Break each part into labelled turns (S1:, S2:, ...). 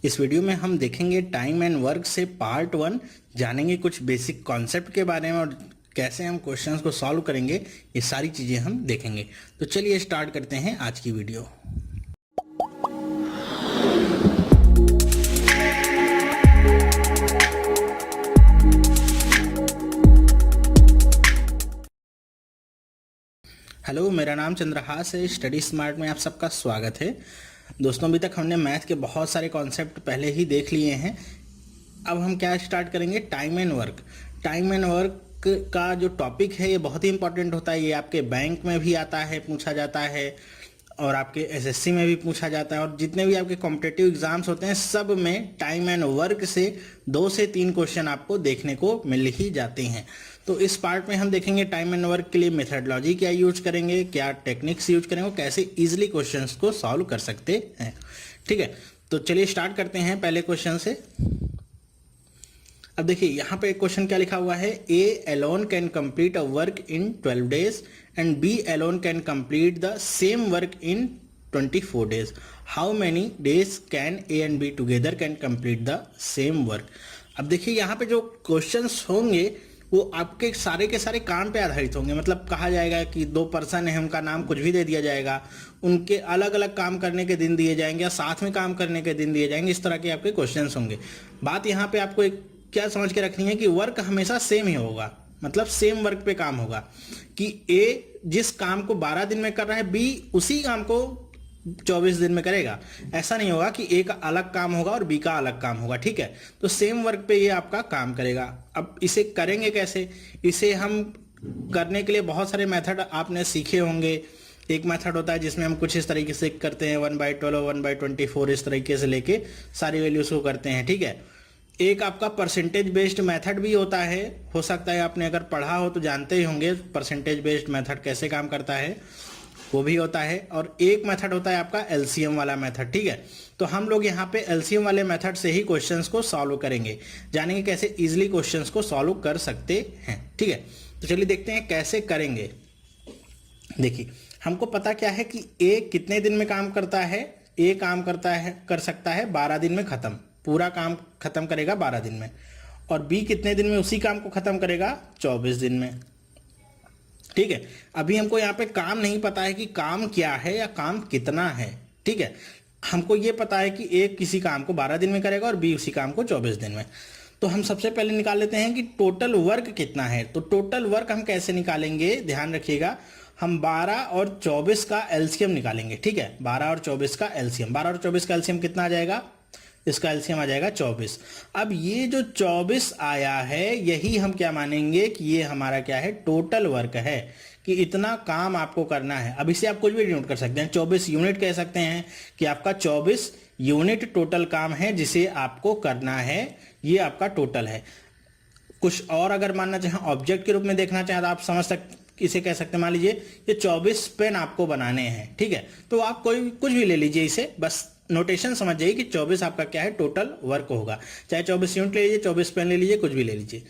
S1: इस वीडियो में हम देखेंगे टाइम एंड वर्क से पार्ट 1, जानेंगे कुछ बेसिक कॉन्सेप्ट के बारे में और कैसे हम क्वेश्चंस को सॉल्व करेंगे, ये सारी चीज़ें हम देखेंगे। तो चलिए स्टार्ट करते हैं आज की वीडियो। हेलो, मेरा नाम चंद्रहास है। स्टडी स्मार्ट में आप सबका स्वागत है। दोस्तों, अभी तक हमने मैथ के बहुत सारे कॉन्सेप्ट पहले ही देख लिए हैं। अब हम क्या स्टार्ट करेंगे, time and work. Time and work का जो टॉपिक है ये बहुत ही इंपॉर्टेंट होता है। ये आपके बैंक में भी आता है, पूछा जाता है, और आपके एसएससी में भी पूछा जाता है, और जितने भी आपके कॉम्पिटिटिव एग्जाम्स होते हैं सब में टाइम एंड वर्क से 2 से 3 क्वेश्चन आपको देखने को मिल ही जाते हैं। तो इस पार्ट में हम देखेंगे टाइम एंड वर्क के लिए मेथडोलॉजी क्या यूज करेंगे, क्या टेक्निक्स यूज करेंगे, कैसे इजीली क्वेश्चंस को सॉल्व कर सकते हैं। ठीक है, तो चलिए स्टार्ट करते हैं पहले क्वेश्चन से। अब देखिए यहाँ पे एक क्वेश्चन क्या लिखा हुआ है, A alone can complete a work in 12 days and B alone can complete the same work in 24 days। How many days can A and B together can complete the same work. अब देखिए यहाँ पे जो questions होंगे वो आपके सारे के सारे काम पे आधारित होंगे। मतलब कहा जाएगा कि 2 पर्सन है, उनका नाम कुछ भी दे दिया जाएगा, उनके अलग अलग काम करने के दिन दिए जाएंगे या साथ में काम करने के दिन दिए जाएंगे। इस तरह के आपके क्वेश्चंस होंगे। बात यहाँ पे आपको एक क्या समझ के रखनी है कि वर्क हमेशा सेम ही होगा, मतलब सेम वर्क पे काम होगा। कि ए जिस काम को 12 दिन में कर रहा है, बी उसी काम को 24 दिन में करेगा। ऐसा नहीं होगा कि ए का अलग काम होगा और बी का अलग काम होगा। ठीक है, तो सेम वर्क पे ये आपका काम करेगा। अब इसे करेंगे कैसे, इसे हम करने के लिए बहुत सारे मेथड आपने सीखे होंगे। एक मेथड होता है जिसमें हम कुछ इस तरीके से करते हैं, 1/12 1/24 इस तरीके से लेके सारी वैल्यूज को करते हैं। ठीक है, एक आपका परसेंटेज बेस्ड मेथड भी होता है। हो सकता है आपने अगर पढ़ा हो तो जानते ही होंगे परसेंटेज बेस्ड मेथड कैसे काम करता है, वो भी होता है। और एक मेथड होता है आपका एलसीएम वाला मेथड। ठीक है, तो हम लोग यहाँ पे एलसीएम वाले मेथड से ही क्वेश्चंस को सॉल्व करेंगे, जानेंगे कैसे इजीली क्वेश्चंस को सॉल्व कर सकते हैं। ठीक है, तो चलिए देखते हैं कैसे करेंगे। देखिए हमको पता क्या है कि ए कितने दिन में काम करता है, ए काम कर सकता है 12 दिन में खत्म, पूरा काम खत्म करेगा 12 दिन में। और बी कितने दिन में उसी काम को खत्म करेगा, 24 दिन में। ठीक है, अभी हमको यहाँ पे काम नहीं पता है कि काम क्या है या काम कितना है। ठीक है, हमको ये पता है कि ए किसी काम को 12 दिन में करेगा और बी उसी काम को 24 दिन में। तो हम सबसे पहले निकाल लेते हैं कि टोटल वर्क कितना है। तो टोटल वर्क हम कैसे निकालेंगे, ध्यान रखिएगा, हम 12 और 24 का एलसीएम निकालेंगे। ठीक है, 12 और 24 का एलसीएम, 12 और 24 का एलसीएम कितना आ जाएगा, इसका एलसीएम आ जाएगा 24। अब ये जो 24 आया है यही हम क्या मानेंगे कि ये हमारा क्या है, टोटल वर्क है, कि इतना काम आपको करना है। अब इसे आप कुछ भी डिनोट कर सकते हैं, 24 यूनिट कह सकते हैं कि आपका 24 यूनिट टोटल काम है जिसे आपको करना है, ये आपका टोटल है। कुछ और अगर मानना चाहें, ऑब्जेक्ट के रूप में देखना चाहें तो आप समझ सकते, इसे कह सकते हैं, मान लीजिए ये 24 पेन आपको बनाने हैं। ठीक है, तो आप कुछ भी ले लीजिए, इसे बस नोटेशन समझ जाइए कि 24 आपका क्या है, टोटल वर्क होगा। चाहे 24 यूनिट ले लीजिए, 24 पेन ले लीजिए, कुछ भी ले लीजिए।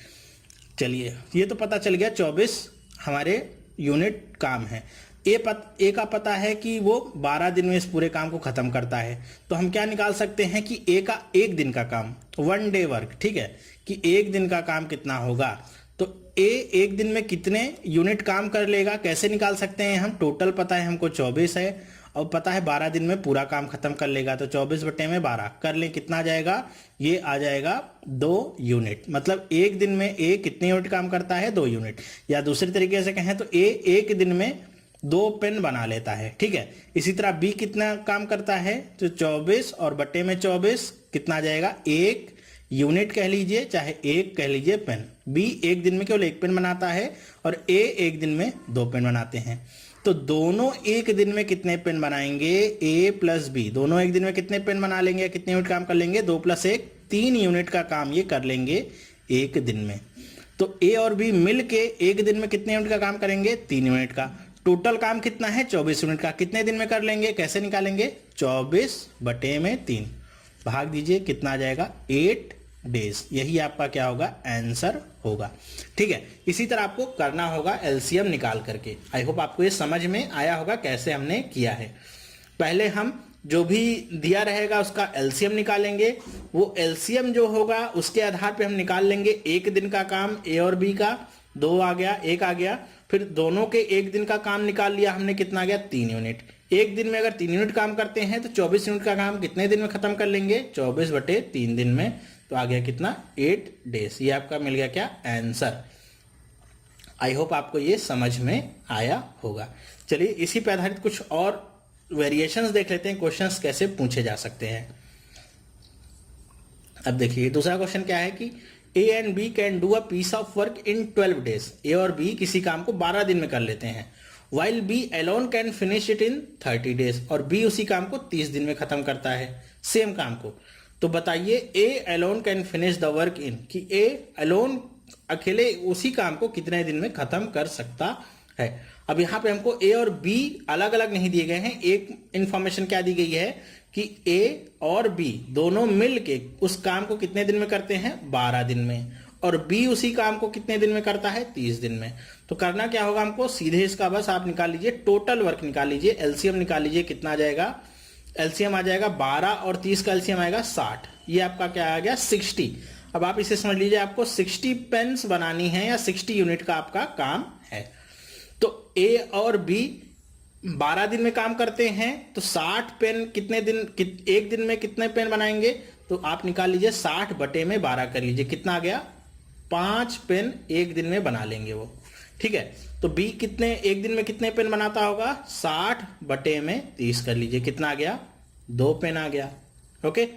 S1: चलिए, ये तो पता चल गया 24 हमारे यूनिट काम है। ए का पता है कि वो 12 दिन में इस पूरे काम को खत्म करता है। तो हम क्या निकाल सकते हैं कि ए का 1 दिन का काम, 1 डे वर्क। ठीक है, कि 1 दिन का काम कितना होगा। तो ए 1 दिन में कितने यूनिट काम कर लेगा, कैसे निकाल सकते हैं हम, टोटल पता है हमको 24 है और पता है 12 दिन में पूरा काम खत्म कर लेगा। तो 24/12 कर लें, कितना आ जाएगा, ये आ जाएगा 2 यूनिट। मतलब 1 दिन में ए कितने यूनिट काम करता है, 2 यूनिट। या दूसरी तरीके से कहें तो ए 1 दिन में 2 पेन बना लेता है। ठीक है, इसी तरह बी कितना काम करता है, तो 24 और बटे में 24 कितना आ जाएगा, 1 यूनिट कह लीजिए, चाहे 1 कह लीजिए पेन। बी 1 दिन में केवल 1 पेन बनाता है और ए 1 दिन में 2 पेन बनाते हैं। तो दोनों 1 दिन में कितने पेन बनाएंगे, ए प्लस बी दोनों 1 दिन में कितने पेन बना लेंगे, कितने यूनिट काम कर लेंगे, 2 + 1 3 यूनिट का काम ये कर लेंगे 1 दिन में। तो ए और बी मिलके 1 दिन में कितने यूनिट का काम करेंगे, 3 यूनिट का। टोटल काम कितना है, 24 यूनिट का। कितने दिन में कर लेंगे, कैसे निकालेंगे, 24/3 भाग दीजिए, कितना आ जाएगा, 8 डेज। यही आपका क्या होगा, आंसर होगा। ठीक है, इसी तरह आपको करना होगा एलसीएम निकाल करके। आई होप आपको ये समझ में आया होगा कैसे हमने किया है। पहले हम जो भी दिया रहेगा उसका एलसीएम निकालेंगे। वो एलसीएम जो होगा उसके आधार पे हम निकाल लेंगे एक दिन का काम ए और बी का, 2 आ गया, 1 आ गया। फिर दोनों के एक दिन का काम निकाल लिया हमने, कितना आ गया 3 यूनिट। एक दिन में अगर 3 यूनिट काम करते हैं तो 24 यूनिट का काम कितने दिन में खत्म कर लेंगे, 24/3 दिन में। तो आ गया कितना 8 डेज। ये आपका मिल गया क्या आंसर। आई होप आपको ये समझ में आया होगा। चलिए इसी पे आधारित कुछ और वेरिएशंस देख लेते हैं, क्वेश्चंस कैसे पूछे जा सकते हैं। अब देखिए दूसरा क्वेश्चन क्या है कि A and B can do a piece of work in 12 days. A और बी किसी काम को 12 दिन में कर लेते हैं। While B alone can finish it in 30 days. और बी उसी काम को 30 दिन में खत्म करता है, सेम काम को। तो बताइए ए alone can finish the work in, कि ए अलोन अकेले उसी काम को कितने दिन में खत्म कर सकता है। अब यहां पे हमको ए और बी अलग अलग नहीं दिए गए हैं। एक इंफॉर्मेशन क्या दी गई है कि ए और बी दोनों मिल के उस काम को कितने दिन में करते हैं, 12 दिन में। और बी उसी काम को कितने दिन में करता है, 30 दिन में। तो करना क्या होगा हमको, सीधे इसका बस आप निकाल लीजिए, टोटल वर्क निकाल लीजिए, एलसीएम निकाल लीजिए। कितना आ जाएगा, एलसीएम आ जाएगा 12 और 30 का एलसीएम आएगा 60। ये आपका क्या आ गया 60। अब आप इसे समझ लीजिए, आपको 60 पेन्स बनानी है या 60 यूनिट का आपका काम है। तो ए और बी 12 दिन में काम करते हैं, तो 60 पेन कितने दिन, एक दिन में कितने पेन बनाएंगे। तो आप निकाल लीजिए 60/12 कर लीजिए, कितना आ गया 5 पेन एक दिन में बना लेंगे वो। ठीक है, तो बी कितने एक दिन में कितने पेन बनाता होगा, 60/30 कर लीजिए, कितना आ गया 2 पेन आ गया। ओके,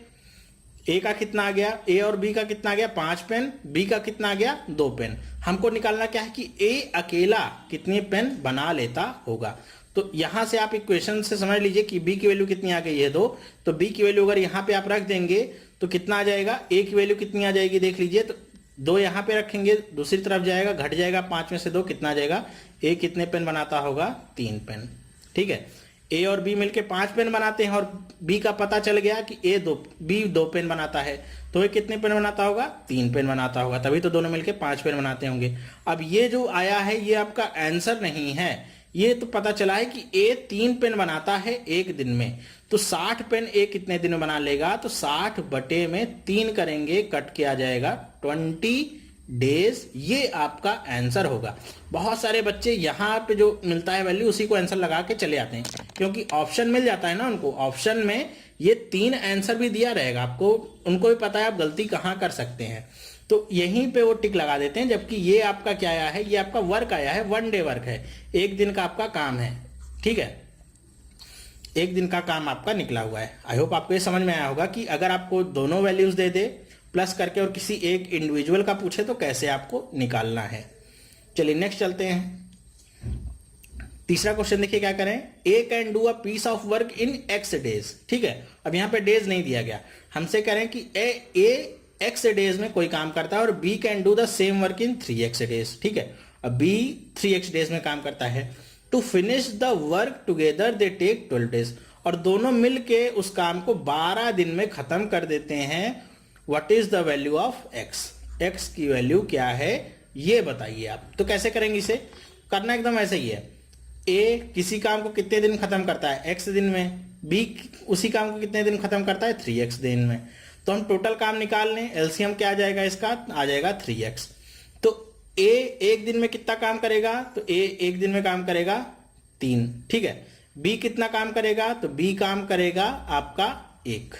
S1: ए का कितना आ गया, ए और बी का कितना आ गया 5 पेन, बी का कितना आ गया 2 पेन। हमको निकालना क्या है कि ए अकेला कितने पेन बना लेता होगा। तो यहां से आप इक्वेशन से समझ लीजिए कि बी की वैल्यू कितनी आ गई है 2। तो बी की वैल्यू अगर यहां पे आप रख देंगे तो कितना आ जाएगा, ए की वैल्यू कितनी आ जाएगी देख लीजिए। तो 2 यहां पे रखेंगे, दूसरी तरफ जाएगा, घट जाएगा, 5 में से 2 कितना आ जाएगा, ए कितने पेन बनाता होगा 3 पेन। ठीक है, ए और बी मिलके 5 पेन बनाते हैं और बी का पता चल गया कि बी 2 पेन बनाता है, तो ये कितने पेन बनाता होगा, 3 पेन बनाता होगा, तभी तो दोनों मिलके 5 पेन बनाते होंगे। अब ये जो आया है ये आपका आंसर नहीं है, ये तो पता चला है कि ए 3 पेन बनाता है एक दिन में। तो 60 पेन ए कितने दिन में बना लेगा, तो 60/3 करेंगे, कट के आ जाएगा 20 डेज। ये आपका आंसर होगा। बहुत सारे बच्चे यहाँ पे जो मिलता है वैल्यू उसी को आंसर लगा के चले आते हैं, क्योंकि ऑप्शन मिल जाता है ना उनको। ऑप्शन में ये 3 आंसर भी दिया रहेगा आपको, उनको भी पता है आप गलती कहाँ कर सकते हैं, तो यहीं पे वो टिक लगा देते हैं। जबकि ये आपका क्या आया है, ये आपका वर्क आया है, 1 डे वर्क है, एक दिन का आपका काम है। ठीक है, एक दिन का काम आपका निकला हुआ है। आई होप आपको ये समझ में आया होगा कि अगर आपको दोनों वैल्यूज दे दे प्लस करके और किसी एक इंडिविजुअल का पूछे तो कैसे आपको निकालना है। चलिए नेक्स्ट चलते हैं। तीसरा क्वेश्चन देखिए क्या करें, A can do a piece of work in x days. ठीक है, अब यहां पे डेज नहीं दिया गया, हमसे करें कि ए x डेज में कोई काम करता है और B can do the same work in 3x days. ठीक है, अब बी 3x डेज में काम करता है। To finish the work together they take 12 days. और दोनों मिलके उस काम को 12 दिन में खत्म कर देते हैं। What is the value of x, x की वैल्यू क्या है ये बताइए आप। तो कैसे करेंगे इसे, करना एकदम ऐसे ही है। ए किसी काम को कितने दिन खत्म करता है, x दिन में। बी उसी काम को कितने दिन खत्म करता है, 3x दिन में। तो हम टोटल काम निकाल लें, एलसीएम क्या आ जाएगा इसका, आ जाएगा 3x। तो ए एक दिन में कितना काम करेगा, तो ए एक दिन में काम करेगा 3। ठीक है, बी कितना काम करेगा, तो बी काम करेगा आपका 1।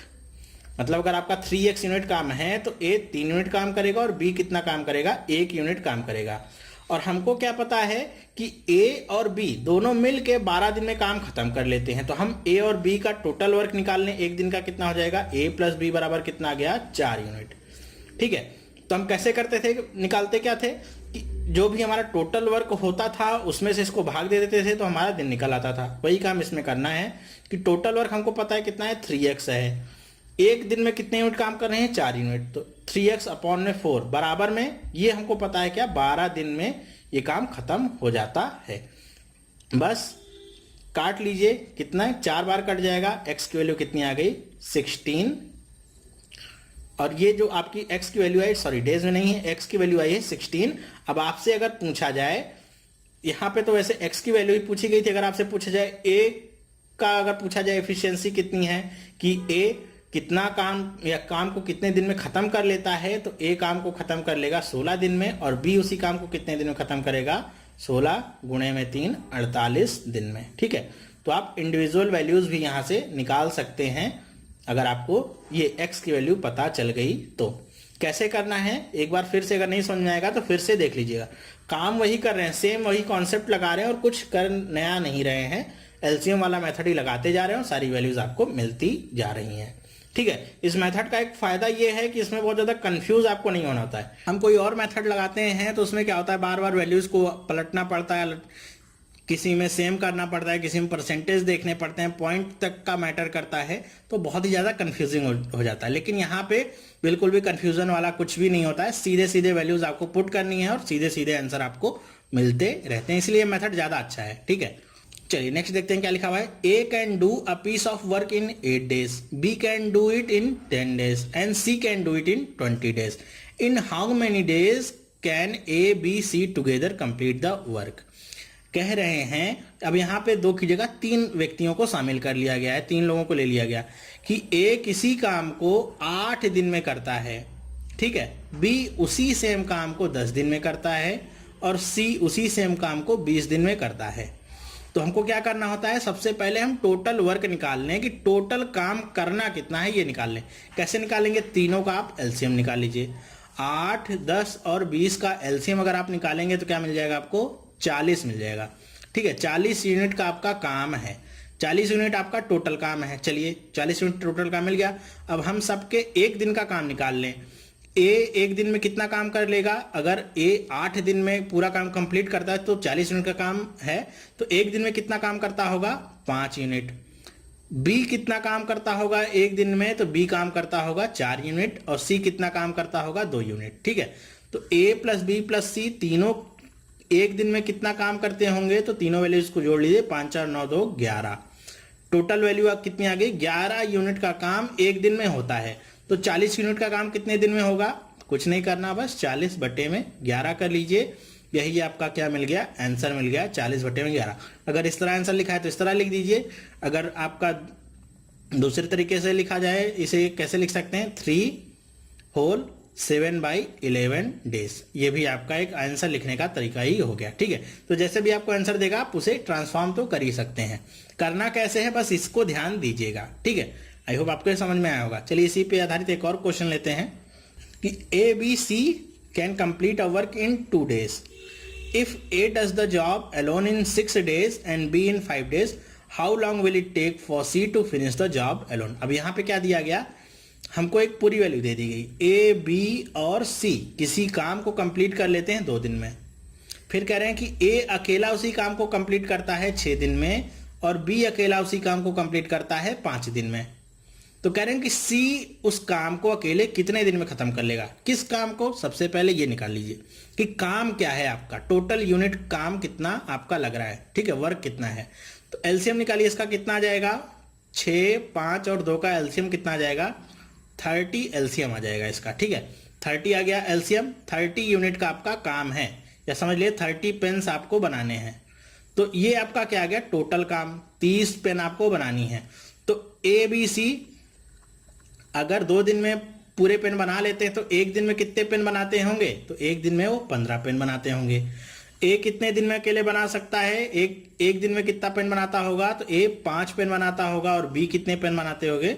S1: मतलब अगर आपका 3x यूनिट काम है तो ए 3 यूनिट काम करेगा और बी कितना काम करेगा, 1 यूनिट काम करेगा। और हमको क्या पता है कि ए और बी दोनों मिल के 12 दिन में काम खत्म कर लेते हैं। तो हम ए और बी का टोटल वर्क निकाल लें, एक दिन का कितना हो जाएगा, ए प्लस बी बराबर कितना आ गया, 4 यूनिट। ठीक है, तो हम कैसे करते थे, निकालते क्या थे कि जो भी हमारा टोटल वर्क होता था उसमें से इसको भाग दे देते थे तो हमारा दिन निकल आता था। वही काम इसमें करना है कि टोटल वर्क हमको पता है कितना है, 3x है। एक दिन में कितने यूनिट काम कर रहे हैं, 4 यूनिट। तो 3x/4 बराबर में ये हमको पता है क्या, 12 दिन में ये काम खत्म हो जाता है। बस काट लीजिए, कितना है, 4 बार कट जाएगा। x की वैल्यू कितनी आ गई, 16। और ये जो आपकी x की वैल्यू आई, सॉरी डेज में नहीं है, x की वैल्यू आई है 16। अब आपसे अगर पूछा जाए, यहां पे तो वैसे x की वैल्यू ही पूछी गई थी, अगर आपसे पूछा जाए ए का अगर पूछा जाए एफिशिएंसी कितनी है कि ए कितना काम या काम को कितने दिन में खत्म कर लेता है, तो ए काम को खत्म कर लेगा 16 दिन में और बी उसी काम को कितने दिन में खत्म करेगा 16 गुणे में 3 48 दिन में। ठीक है, तो आप इंडिविजुअल वैल्यूज भी यहां से निकाल सकते हैं अगर आपको ये x की वैल्यू पता चल गई तो। कैसे करना है एक बार फिर से अगर नहीं समझ में आएगा तो फिर से देख लीजिएगा। काम वही कर रहे हैं, सेम वही कॉन्सेप्ट लगा रहे हैं और कुछ कर नया नहीं रहे हैं, एलसीएम वाला मेथड ही लगाते जा रहे हैं और सारी वैल्यूज आपको मिलती जा रही हैं। ठीक है, इस मेथड का एक फायदा ये है कि इसमें बहुत ज्यादा कंफ्यूज आपको नहीं होना होता है। हम कोई और मेथड लगाते हैं तो उसमें क्या होता है, बार बार वैल्यूज को पलटना पड़ता है, किसी में सेम करना पड़ता है, किसी में परसेंटेज देखने पड़ते हैं, पॉइंट तक का मैटर करता है, तो बहुत ही ज़्यादा कंफ्यूजिंग हो जाता है। लेकिन यहाँ पे बिल्कुल भी कंफ्यूजन वाला कुछ भी नहीं होता है, सीधे सीधे वैल्यूज आपको पुट करनी है और सीधे सीधे आंसर आपको मिलते रहते हैं, इसलिए मेथड ज़्यादा अच्छा है। ठीक है, चलिए नेक्स्ट देखते हैं क्या लिखा हुआ है। A can do a piece of work in 8 days, B can do it in 10 days and C can do it in 20 days। In how many days can A B C together complete the work. कह रहे हैं, अब यहाँ पे 2 की जगह 3 व्यक्तियों को शामिल कर लिया गया है, 3 लोगों को ले लिया गया कि ए किसी काम को 8 दिन में करता है, ठीक है, बी उसी सेम काम को 10 दिन में करता है और सी उसी सेम काम को 20 दिन में करता है। तो हमको क्या करना होता है, सबसे पहले हम टोटल वर्क निकाल लें कि टोटल काम करना कितना है ये निकाल लें। कैसे निकालेंगे, तीनों का आप एलसीएम निकाल लीजिए। 8, 10 और 20 का एलसीएम अगर आप निकालेंगे तो क्या मिल जाएगा आपको, 40 मिल जाएगा। ठीक है, 40 यूनिट का आपका काम है, 40 यूनिट आपका टोटल काम है। चलिए 40 यूनिट टोटल काम मिल गया। अब हम सबके एक दिन का काम निकाल लें। ए एक दिन में कितना काम कर लेगा, अगर ए 8 दिन में पूरा काम कंप्लीट करता है तो 40 यूनिट का काम है, तो एक दिन में कितना काम करता होगा, 5 यूनिट। बी कितना काम करता होगा एक दिन में, तो बी काम करता होगा 4 यूनिट और सी कितना काम करता होगा 2 यूनिट। ठीक है, तो ए प्लस बी प्लस सी तीनों एक दिन में कितना काम करते होंगे, तो तीनों वैल्यूज को जोड़ लीजिए, 5 4 9 2 11। टोटल वैल्यू अब कितनी आ गई, 11 यूनिट का काम एक दिन में होता है। तो 40 यूनिट का काम कितने दिन में होगा, कुछ नहीं करना, बस 40 बटे में 11 कर लीजिए। यही आपका क्या मिल गया, आंसर मिल गया 40 बटे में 11। अगर इस तरह आंसर लिखा है तो इस तरह लिख दीजिए। अगर आपका दूसरे तरीके से लिखा जाए, इसे कैसे लिख सकते हैं, 3 होल 7/11 डेज। ये भी आपका एक आंसर लिखने का तरीका ही हो गया। ठीक है, तो जैसे भी आपको आंसर देगा आप उसे ट्रांसफॉर्म तो कर ही सकते हैं। करना कैसे है बस इसको ध्यान दीजिएगा। ठीक है, आई होप आपको समझ में आया होगा। चलिए इसी पे आधारित एक और क्वेश्चन लेते हैं कि A B C can complete a work in 2 days। If A does the job alone in 6 days and B in 5 days, how long will it take for C to finish the job alone. अब यहाँ पे क्या दिया गया, हमको एक पूरी value दे दी गई, ए बी और सी किसी काम को कंप्लीट कर लेते हैं 2 दिन में। फिर कह रहे हैं कि ए अकेला उसी काम को कंप्लीट करता है 6 दिन में और बी अकेला उसी काम को कंप्लीट करता है 5 दिन में। तो कह रहे हैं कि सी उस काम को अकेले कितने दिन में खत्म कर लेगा। किस काम को, सबसे पहले ये निकाल लीजिए कि काम क्या है आपका, टोटल यूनिट काम कितना आपका लग रहा है। ठीक है, वर्क कितना है, तो एलसीएम निकालिए। इसका कितना आ जाएगा, 6, 5 और 2 का एलसीएम कितना आ जाएगा, 30 एलसीएम आ जाएगा इसका। ठीक है, 30 आ गया एलसीएम। 30 यूनिट का आपका काम है, या समझ लिए 30 पेन्स आपको बनाने हैं। तो ये आपका क्या आ गया, टोटल काम 30 पेन आपको बनानी है। तो ए बी सी अगर 2 दिन में पूरे पेन बना लेते हैं तो एक दिन में कितने पेन बनाते होंगे, तो एक दिन में वो 15 पेन बनाते होंगे। ए कितने दिन में अकेले बना सकता है, एक दिन में कितना पेन बनाता होगा, तो ए 5 पेन बनाता होगा और बी कितने पेन बनाते होंगे,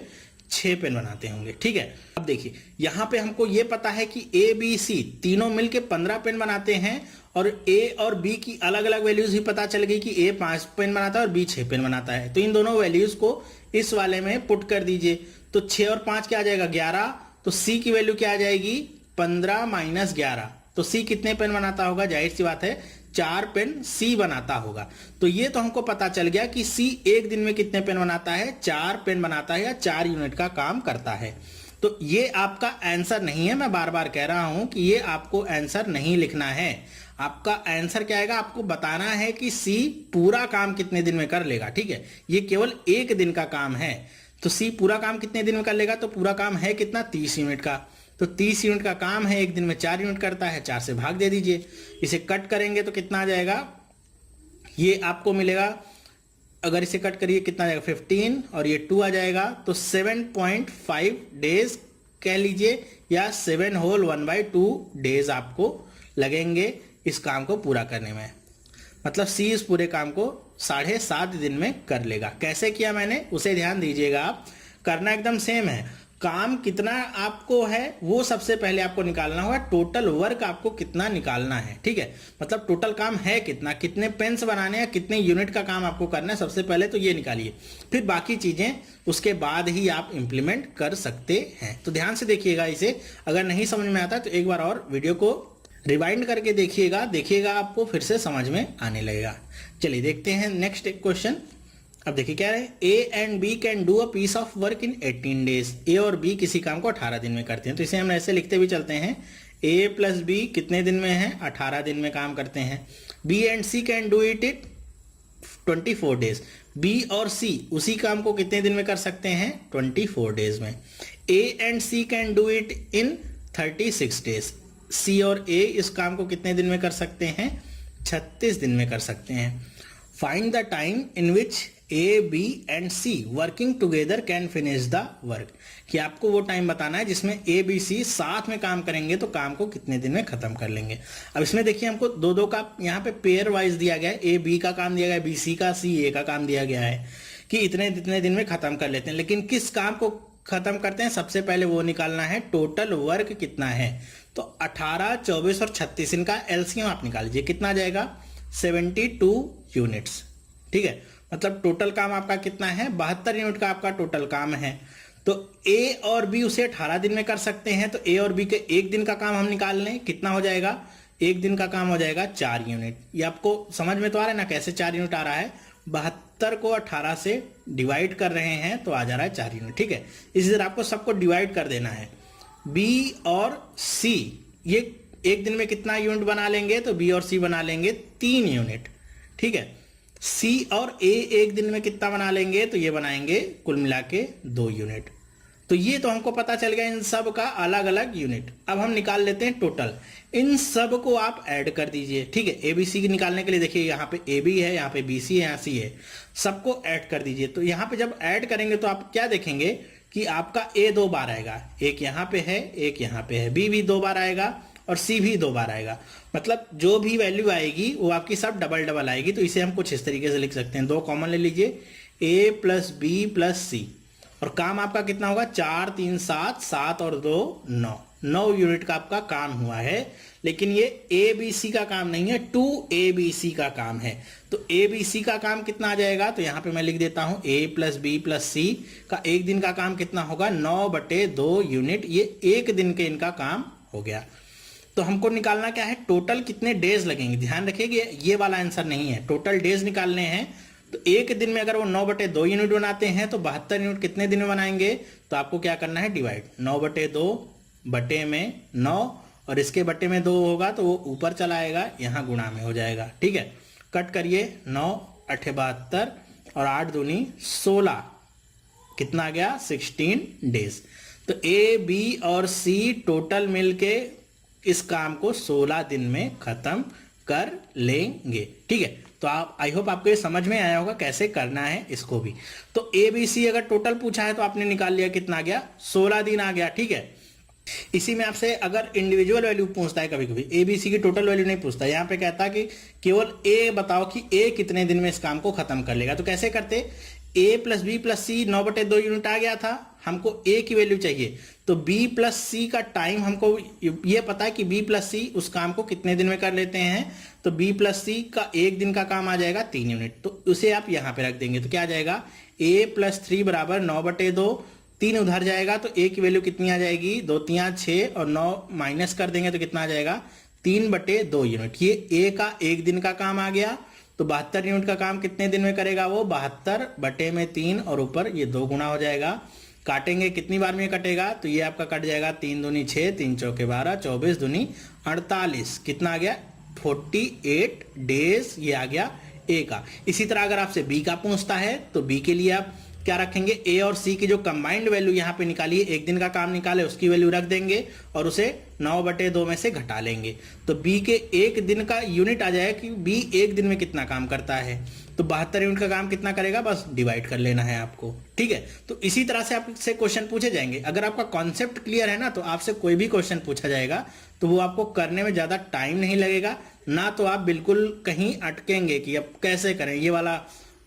S1: 6 पेन बनाते होंगे। ठीक है, अब देखिए यहां पे हमको ये पता है कि ए बी सी तीनों मिलके 15 पेन बनाते हैं और ए और बी की अलग अलग वैल्यूज भी पता चल गई कि ए 5 पेन बनाता है और बी 6 पेन बनाता है। तो इन दोनों वैल्यूज को इस वाले में पुट कर दीजिए। तो 6 और 5 क्या आ जाएगा, 11। तो सी की वैल्यू क्या आ जाएगी, 15 - 11। तो सी कितने पेन बनाता होगा, जाहिर सी बात है 4 पेन सी बनाता होगा। तो ये तो हमको पता चल गया कि सी एक दिन में कितने पेन बनाता है, 4 पेन बनाता है या 4 यूनिट का काम करता है। तो ये आपका आंसर नहीं है, मैं बार बार कह रहा हूं कि ये आपको आंसर नहीं लिखना है। आपका आंसर क्या आएगा, आपको बताना है कि सी पूरा काम कितने दिन में कर लेगा। ठीक है, ये केवल एक दिन का काम है, तो सी पूरा काम कितने दिन में कर लेगा, तो पूरा काम है कितना, 30 यूनिट का। तो 30 यूनिट का काम है, एक दिन में 4 यूनिट करता है, 4 से भाग दे दीजिए। इसे कट करेंगे तो कितना आ जाएगा, ये आपको मिलेगा अगर इसे कट करिए कितना आ जाएगा 15 और ये 2 आ जाएगा, तो 7.5 डेज कह लीजिए, या 7 होल 1/2 डेज आपको लगेंगे इस काम को पूरा करने में। मतलब सी इस पूरे काम को 7.5 दिन में कर लेगा। कैसे किया मैंने उसे ध्यान दीजिएगा आप, करना एकदम सेम है। काम कितना आपको है वो सबसे पहले आपको निकालना होगा, टोटल वर्क आपको कितना निकालना है, ठीक है। मतलब टोटल काम है कितना, कितने पेन्स बनाने हैं, कितने यूनिट का काम आपको करना है, सबसे पहले तो ये निकालिए, फिर बाकी चीजें उसके बाद ही आप इंप्लीमेंट कर सकते हैं। तो ध्यान से देखिएगा इसे, अगर नहीं समझ में आता तो एक बार और वीडियो को रिवाइंड करके देखिएगा आपको फिर से समझ में आने लगेगा। चलिए देखते हैं नेक्स्ट एक क्वेश्चन। अब देखिए क्या है, A and B can do a piece of work in 18 days. A और बी किसी काम को 18 दिन में करते हैं, तो इसे हम ऐसे लिखते भी चलते हैं, ए प्लस बी कितने दिन में है, 18 दिन में काम करते हैं। B and C can do it 24 days. B और सी उसी काम को कितने दिन में कर सकते हैं, 24 डेज में। A and C can do it in 36 days. C और ए इस काम को कितने दिन में कर सकते हैं, 36 दिन में कर सकते हैं। Find the time in which A B and C working together can finish the work. कि आपको वो टाइम बताना है जिसमें ए बी सी साथ में काम करेंगे तो काम को कितने दिन में खत्म कर लेंगे। अब इसमें देखिए हमको दो दो का यहाँ पे पेयर वाइज दिया गया है, ए बी का काम दिया गया है, बी सी का, सी ए का काम दिया गया है कि इतने दिन में खत्म कर लेते हैं। लेकिन किस काम को खत्म करते हैं, सबसे पहले वो निकालना है टोटल वर्क कितना है। तो 18, 24 और 36 इनका एलसीएम आप निकाल लीजिए, कितना आ जाएगा 72 यूनिट्स, ठीक है। मतलब टोटल काम आपका कितना है, 72 यूनिट का आपका टोटल काम है। तो ए और बी उसे 18 दिन में कर सकते हैं, तो ए और बी के एक दिन का काम हम निकाल लें, कितना हो जाएगा, एक दिन का काम हो जाएगा 4 यूनिट। ये आपको समझ में तो आ रहा है ना कैसे 4 यूनिट आ रहा है, 72 को 18 से डिवाइड कर रहे हैं तो आ जा रहा है 4 यूनिट, ठीक है। इसी तरह आपको सबको डिवाइड कर देना है। बी और सी ये एक दिन में कितना यूनिट बना लेंगे, तो बी और सी बना लेंगे 3 यूनिट, ठीक है। सी और ए एक दिन में कितना बना लेंगे, तो ये बनाएंगे कुल मिला के 2 यूनिट। तो ये तो हमको पता चल गया इन सब का अलग अलग यूनिट। अब हम निकाल लेते हैं टोटल, इन सब को आप ऐड कर दीजिए, ठीक है। ए बी सी निकालने के लिए देखिए यहाँ पे ए बी है, यहाँ पे बी सी है, यहाँ सी है, सबको ऐड कर दीजिए। तो यहाँ पे जब ऐड करेंगे तो आप क्या देखेंगे कि आपका ए 2 बार आएगा, एक यहाँ पे है, एक यहाँ पे है, बी भी 2 बार आएगा और सी भी 2 बार आएगा। मतलब जो भी वैल्यू आएगी वो आपकी सब डबल डबल आएगी। तो इसे हम कुछ इस तरीके से लिख सकते हैं, 2 कॉमन ले लीजिए, ए प्लस बी प्लस सी, और काम आपका कितना होगा 4 3 7, 7 और 2 9 यूनिट का आपका काम हुआ है। लेकिन ये ए बी सी का काम नहीं है, 2 ए बी सी का काम है। तो ए बी सी का काम कितना आ जाएगा, तो यहां पे मैं लिख देता हूं ए प्लस बी प्लस सी का एक दिन का काम कितना होगा 9/2 यूनिट। ये एक दिन के इनका काम हो गया। तो हमको निकालना क्या है, टोटल कितने डेज लगेंगे। ध्यान रखिए ये वाला आंसर नहीं है, टोटल डेज निकालने हैं। तो एक दिन में अगर वो 9/2 यूनिट बनाते हैं तो 72 यूनिट कितने दिन में बनाएंगे, तो आपको क्या करना है डिवाइड, 9/2 बटे में 9 और इसके बटे में 2 होगा तो वो ऊपर चला आएगा, यहाँ गुणा में हो जाएगा, ठीक है। कट करिए, 9 8 72 और 8 दूनी 16, कितना आ गया 16 डेज। तो ए बी और सी टोटल मिलके इस काम को 16 दिन में खत्म कर लेंगे, ठीक है। तो आप आई होप आपको ये समझ में आया होगा कैसे करना है इसको भी। तो ए बी सी अगर टोटल पूछा है तो आपने निकाल लिया, कितना आ गया 16 दिन आ गया, ठीक है। इसी में आपसे अगर इंडिविजुअल वैल्यू पूछता है कभी कभी, ए बी सी की टोटल वैल्यू नहीं पूछता, यहाँ पे कहता है कि केवल ए बताओ कि ए कितने दिन में इस काम को खत्म कर लेगा। तो कैसे करते, ए प्लस बी प्लस सी 9/2 यूनिट आ गया था, हमको ए की वैल्यू चाहिए, तो बी प्लस सी का टाइम हमको ये पता है कि बी प्लस सी उस काम को कितने दिन में कर लेते हैं। तो बी प्लस सी का एक दिन का काम आ जाएगा 3 यूनिट, तो उसे आप यहां पे रख देंगे। तो क्या आ जाएगा, ए प्लस 3 बराबर 9/2, 3 उधर जाएगा तो ए की वैल्यू कितनी आ जाएगी, 2 3 6 और 9 माइनस कर देंगे तो कितना आ जाएगा 3/2 यूनिट। ये ए का एक दिन का काम आ गया। तो 72 यूनिट का काम कितने दिन में करेगा वो, 72/3 और ऊपर ये 2 गुना हो जाएगा। काटेंगे कितनी बार में कटेगा, तो ये आपका कट जाएगा 3 दूनी 6, 3 चौके 12, 24 दूनी 48, कितना आ गया 48 डेज, ये आ गया ए का। इसी तरह अगर आपसे बी का पूछता है तो बी के लिए आप क्या रखेंगे, ए और सी की जो कंबाइंड वैल्यू यहाँ पे निकालिए, एक दिन का काम निकाले उसकी वैल्यू रख देंगे और उसे 9/2 में से घटा लेंगे, तो बी के एक दिन का यूनिट आ जाएगा कि बी एक दिन में कितना काम करता है। तो 72 यूनिट का काम कितना करेगा, बस डिवाइड कर लेना है आपको, ठीक है। तो इसी तरह से आपसे क्वेश्चन पूछे जाएंगे। अगर आपका कॉन्सेप्ट क्लियर है ना, तो आपसे कोई भी क्वेश्चन पूछा जाएगा तो वो आपको करने में ज़्यादा टाइम नहीं लगेगा ना, तो आप बिल्कुल कहीं अटकेंगे कि अब कैसे करें, ये वाला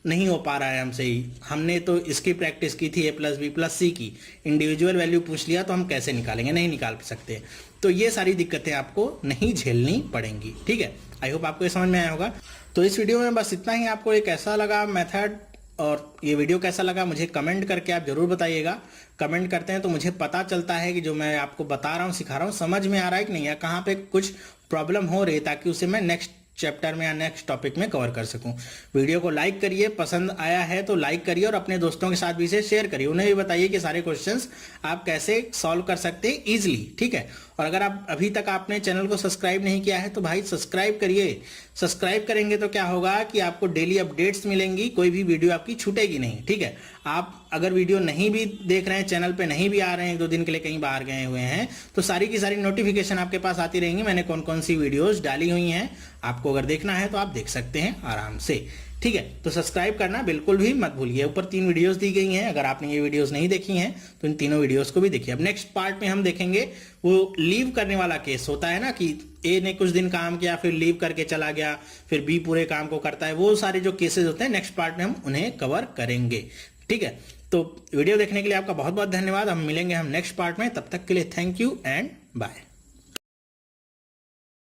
S1: नहीं हो पा रहा है हमसे ही, हमने तो इसकी प्रैक्टिस की थी a+b+c की, इंडिविजुअल वैल्यू पूछ लिया तो हम कैसे निकालेंगे, नहीं निकाल सकते। तो ये सारी दिक्कतें आपको नहीं झेलनी पड़ेंगी, ठीक है। आई होप आपको ये समझ में आया होगा। तो इस वीडियो में बस इतना ही। आपको ये कैसा लगा मेथड और ये वीडियो कैसा लगा मुझे कमेंट करके आप जरूर बताइएगा। कमेंट करते हैं तो मुझे पता चलता है कि जो मैं आपको बता रहा हूँ, सिखा रहा हूँ, समझ में आ रहा है कि नहीं है, कहाँ पे कुछ प्रॉब्लम हो रही है, ताकि उसे मैं नेक्स्ट चैप्टर में या नेक्स्ट टॉपिक में कवर कर सकूं। वीडियो को लाइक करिए, पसंद आया है तो लाइक करिए और अपने दोस्तों के साथ भी इसे शेयर करिए, उन्हें भी बताइए कि सारे क्वेश्चंस आप कैसे सॉल्व कर सकते हैं इजीली, ठीक है। और अगर आप अभी तक आपने चैनल को सब्सक्राइब नहीं किया है तो भाई सब्सक्राइब करिए। सब्सक्राइब करेंगे तो क्या होगा कि आपको डेली अपडेट्स मिलेंगी, कोई भी वीडियो आपकी छूटेगी नहीं, ठीक है। आप अगर वीडियो नहीं भी देख रहे हैं, चैनल पे नहीं भी आ रहे हैं, 2 दिन के लिए कहीं बाहर गए हुए हैं, तो सारी की सारी नोटिफिकेशन आपके पास आती रहेंगी, मैंने कौन कौन सी वीडियोस डाली हुई हैं। आपको अगर देखना है तो आप देख सकते हैं आराम से, ठीक है। तो सब्सक्राइब करना बिल्कुल भी मत भूलिए। ऊपर 3 वीडियोस दी गई हैं, अगर आपने ये वीडियोस नहीं देखी हैं तो इन तीनों वीडियोस को भी देखिए। अब नेक्स्ट पार्ट में हम देखेंगे वो लीव करने वाला केस होता है ना, कि ए ने कुछ दिन काम किया फिर लीव करके चला गया, फिर बी पूरे काम को करता है, वो सारे जो केसेस होते हैं नेक्स्ट पार्ट में हम उन्हें कवर करेंगे, ठीक है। तो वीडियो देखने के लिए आपका बहुत बहुत धन्यवाद। हम मिलेंगे नेक्स्ट पार्ट में, तब तक के लिए थैंक यू एंड बाय।